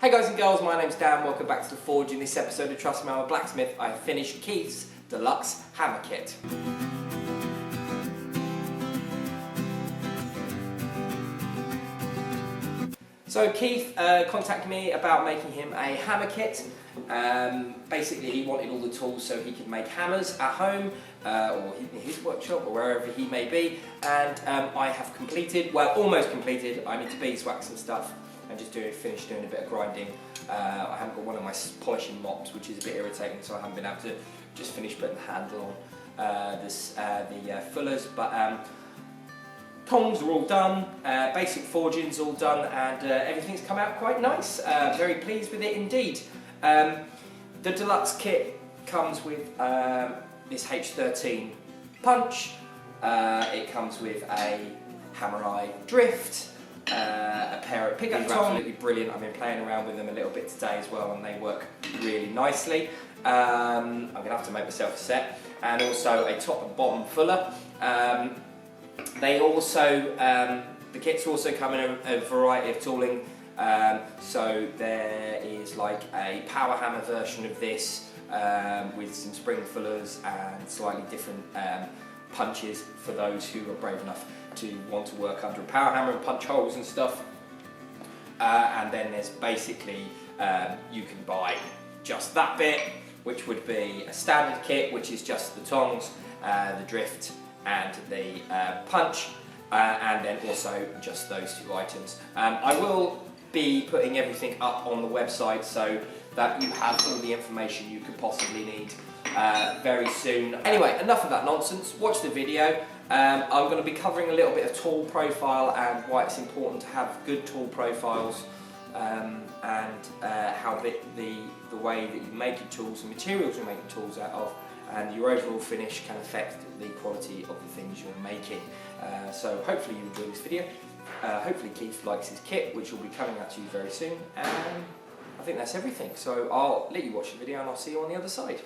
Hey guys and girls, my name's Dan, welcome back to The Forge. In this episode of Trust Me, I'm a Blacksmith, I have finished Keith's deluxe hammer kit. So Keith contacted me about making him a hammer kit. Basically he wanted all the tools so he could make hammers at home or in his workshop or wherever he may be, and I have completed, well almost completed. I need to beeswax some stuff and just finish doing a bit of grinding. I haven't got one of my polishing mops, which is a bit irritating, so I haven't been able to just finish putting the handle on the fullers, but tongs are all done, basic forging's all done, and everything's come out quite nice. Very pleased with it indeed. The deluxe kit comes with this H13 punch, it comes with a hammer eye drift, a pair of pickup tongs, absolutely brilliant. I've been playing around with them a little bit today as well, and they work really nicely. I'm going to have to make myself a set, and also a top and bottom fuller. They also, the kits also come in a variety of tooling, so there is like a power hammer version of this with some spring fullers and slightly different punches for those who are brave enough to want to work under a power hammer and punch holes and stuff. And then there's basically, you can buy just that bit, which would be a standard kit, which is just the tongs, the drift and the punch, and then also just those two items. I will be putting everything up on the website so that you have all the information you could possibly need very soon. Anyway, enough of that nonsense, watch the video. I'm going to be covering a little bit of tool profile and why it's important to have good tool profiles, and how the way that you make your tools and materials you make your tools out of, and your overall finish can affect the quality of the things you're making. So hopefully you enjoy this video. Hopefully Keith likes his kit, which will be coming out to you very soon, and I think that's everything. So I'll let you watch the video and I'll see you on the other side.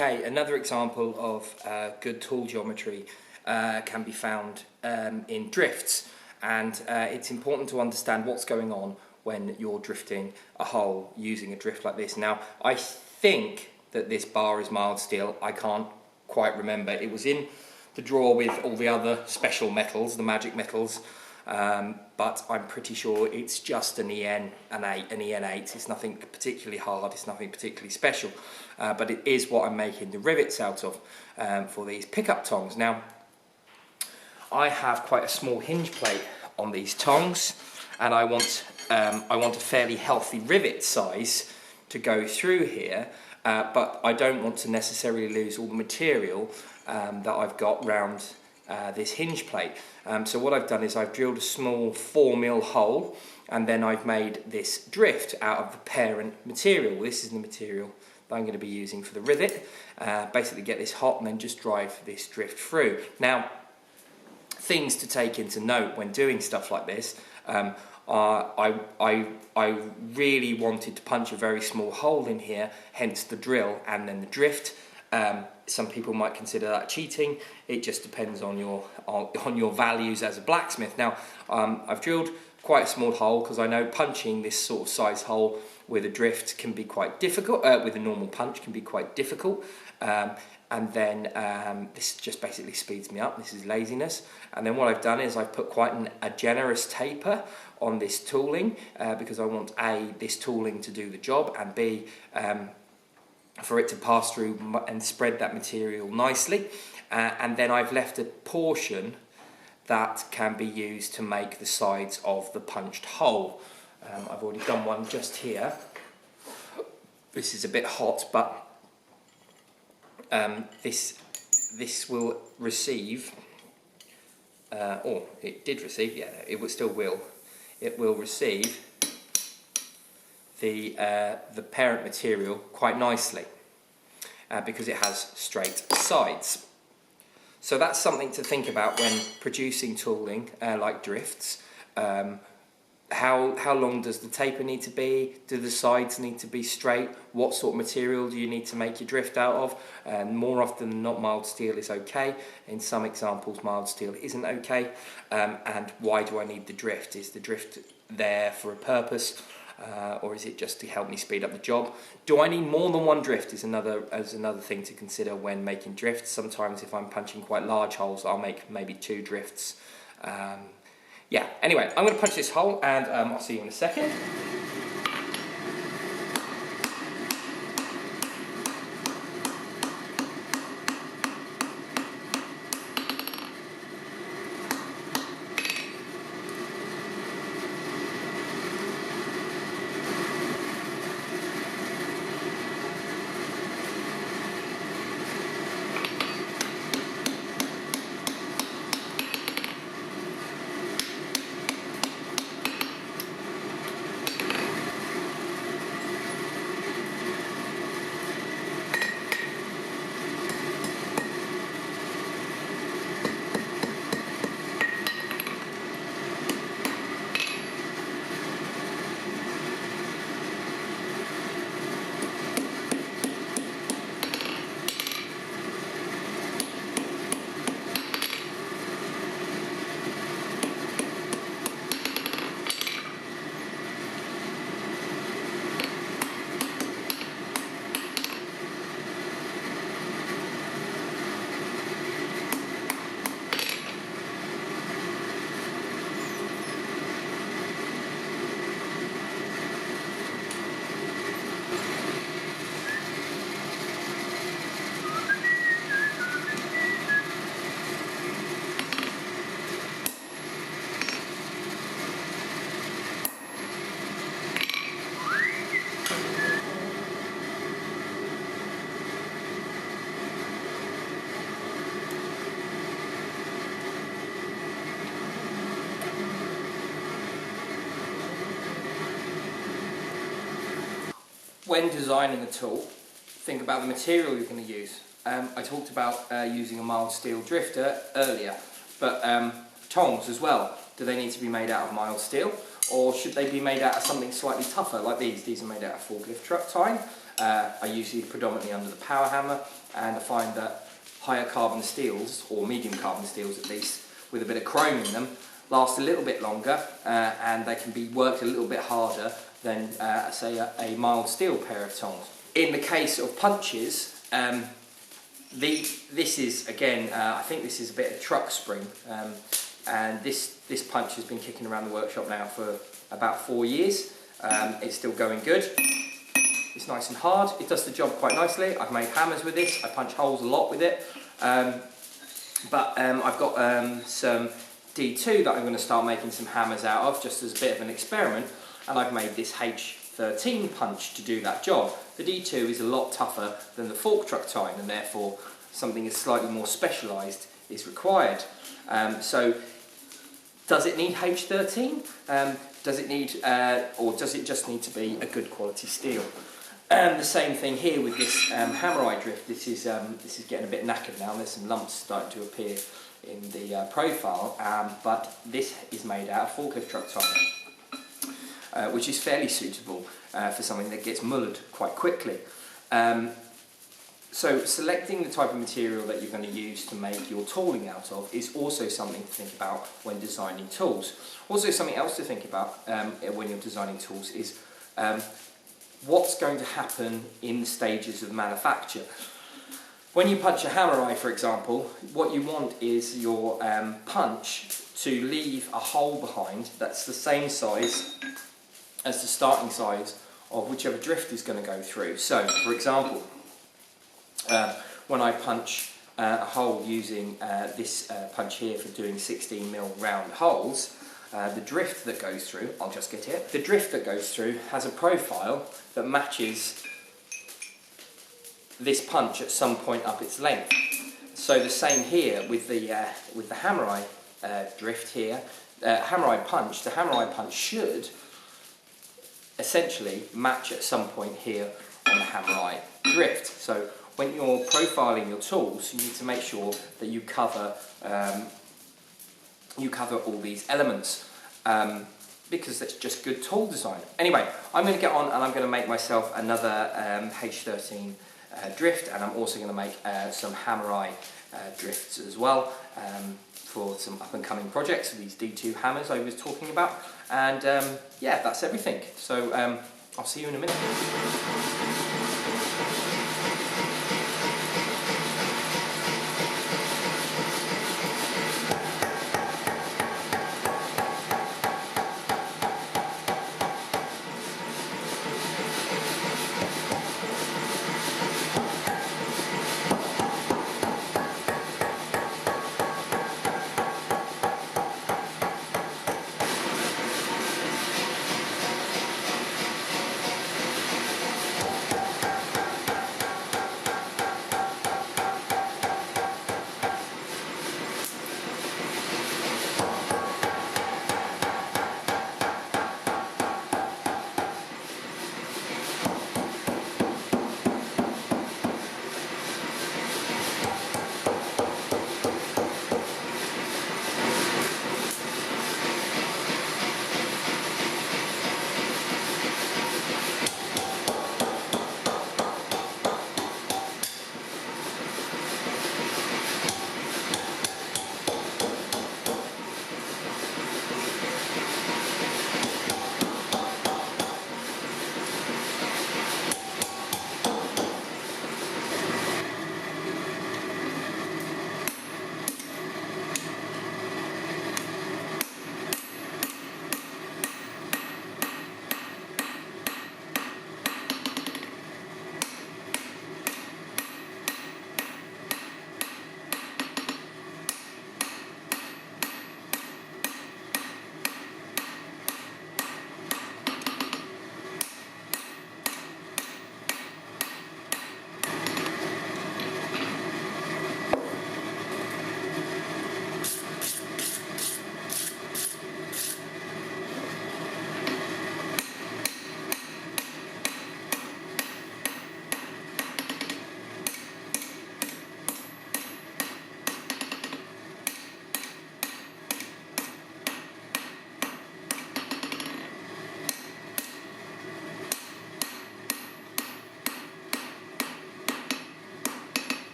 Okay, another example of good tool geometry can be found in drifts, and it's important to understand what's going on when you're drifting a hole using a drift like this. Now, I think that this bar is mild steel. I can't quite remember. It was in the drawer with all the other special metals, the magic metals, but I'm pretty sure it's just an EN8. It's nothing particularly hard, it's nothing particularly special, but it is what I'm making the rivets out of for these pickup tongs. Now, I have quite a small hinge plate on these tongs, and I want a fairly healthy rivet size to go through here, but I don't want to necessarily lose all the material that I've got round this hinge plate. So what I've done is I've drilled a small 4mm hole, and then I've made this drift out of the parent material. This is the material that I'm going to be using for the rivet. Basically get this hot and then just drive this drift through. Now, things to take into note when doing stuff like this, I really wanted to punch a very small hole in here, hence the drill and then the drift. Some people might consider that cheating. It just depends on your values as a blacksmith. Now, I've drilled quite a small hole because I know punching this sort of size hole with a drift can be quite difficult. With a normal punch can be quite difficult. And then this just basically speeds me up. This is laziness. And then what I've done is I've put quite a generous taper on this tooling because I want A, this tooling to do the job, and B, for it to pass through and spread that material nicely. And then I've left a portion that can be used to make the sides of the punched hole. I've already done one just here. This is a bit hot, but this will receive, or it did receive, yeah, it still will. It will receive the parent material quite nicely because it has straight sides. So that's something to think about when producing tooling like drifts. How long does the taper need to be? Do the sides need to be straight? What sort of material do you need to make your drift out of? And more often than not, mild steel is okay. In some examples, mild steel isn't okay. And why do I need the drift? Is the drift there for a purpose? Or is it just to help me speed up the job? Do I need more than one drift is another thing to consider when making drifts. Sometimes if I'm punching quite large holes, I'll make maybe 2 drifts. Yeah, anyway, I'm going to punch this hole and I'll see you in a second. When designing a tool, think about the material you're going to use. I talked about using a mild steel drifter earlier, but tongs as well. Do they need to be made out of mild steel, or should they be made out of something slightly tougher like these? These are made out of forklift truck tine. I use these predominantly under the power hammer, and I find that higher carbon steels, or medium carbon steels at least, with a bit of chrome in them, last a little bit longer and they can be worked a little bit harder than say a mild steel pair of tongs. In the case of punches, this is again, I think this is a bit of truck spring, and this punch has been kicking around the workshop now for about 4 years. It's still going good. It's nice and hard. It does the job quite nicely. I've made hammers with this. I punch holes a lot with it. But I've got some D2 that I'm going to start making some hammers out of, just as a bit of an experiment. And I've made this H13 punch to do that job. The D2 is a lot tougher than the fork truck tine, and therefore something that's slightly more specialised is required. So does it need H13? Does it need, or does it just need to be a good quality steel? The same thing here with this hammer eye drift. This is getting a bit knackered now. There's some lumps starting to appear in the profile, but this is made out of forklift truck tine, which is fairly suitable for something that gets mullered quite quickly. So selecting the type of material that you're going to use to make your tooling out of is also something to think about when designing tools. Also, something else to think about when you're designing tools is what's going to happen in the stages of manufacture. When you punch a hammer eye, for example, what you want is your punch to leave a hole behind that's the same size as the starting size of whichever drift is going to go through. So, for example, When I punch a hole using this punch here for doing 16mm round holes, the drift that goes through, I'll just get it, the drift that goes through has a profile that matches this punch at some point up its length. So the same here with the hammer eye drift here, hammer eye punch. The hammer eye punch should essentially match at some point here on the hammer eye drift. So when you're profiling your tools, you need to make sure that you cover all these elements, because that's just good tool design. Anyway, I'm going to get on and I'm going to make myself another H13 drift, and I'm also going to make some hammer eye drifts as well, for some up and coming projects, these D2 hammers I was talking about. And yeah, that's everything. So I'll see you in a minute.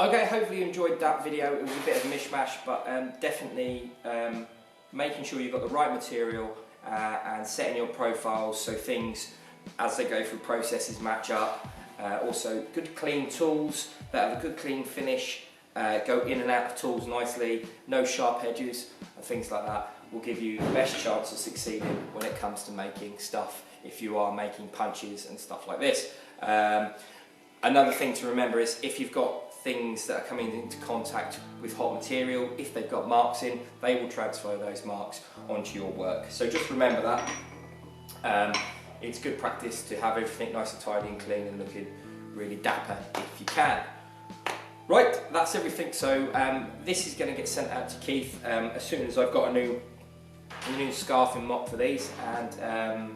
Okay, hopefully you enjoyed that video. It was a bit of a mishmash, but definitely making sure you've got the right material and setting your profiles so things, as they go through processes, match up. Also, good clean tools that have a good clean finish, go in and out of tools nicely, no sharp edges and things like that will give you the best chance of succeeding when it comes to making stuff if you are making punches and stuff like this. Another thing to remember is if you've got things that are coming into contact with hot material, if they've got marks in, they will transfer those marks onto your work. So just remember that. It's good practice to have everything nice and tidy and clean and looking really dapper if you can. Right, that's everything. So this is going to get sent out to Keith as soon as I've got a new scarf and mop for these, and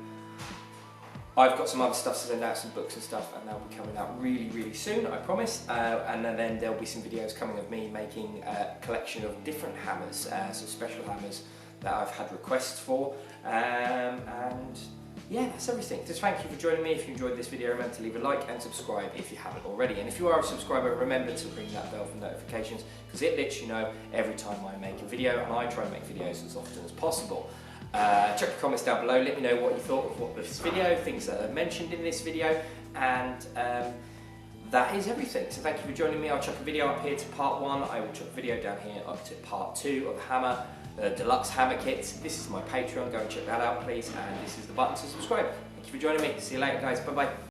I've got some other stuff to send out, some books and stuff, and they'll be coming out really soon, I promise. And then there'll be some videos coming of me making a collection of different hammers, some special hammers that I've had requests for. And yeah, that's everything. Just thank you for joining me. If you enjoyed this video, remember to leave a like and subscribe if you haven't already. And if you are a subscriber, remember to ring that bell for notifications, because it lets you know every time I make a video, and I try and make videos as often as possible. Check your comments down below, let me know what you thought of this video, things that are mentioned in this video, and that is everything. So thank you for joining me. I'll chuck a video up here to part 1, I will chuck a video down here up to part 2 of the hammer, the deluxe hammer kits. This is my Patreon, go and check that out please, and this is the button to subscribe. Thank you for joining me, see you later guys, bye bye.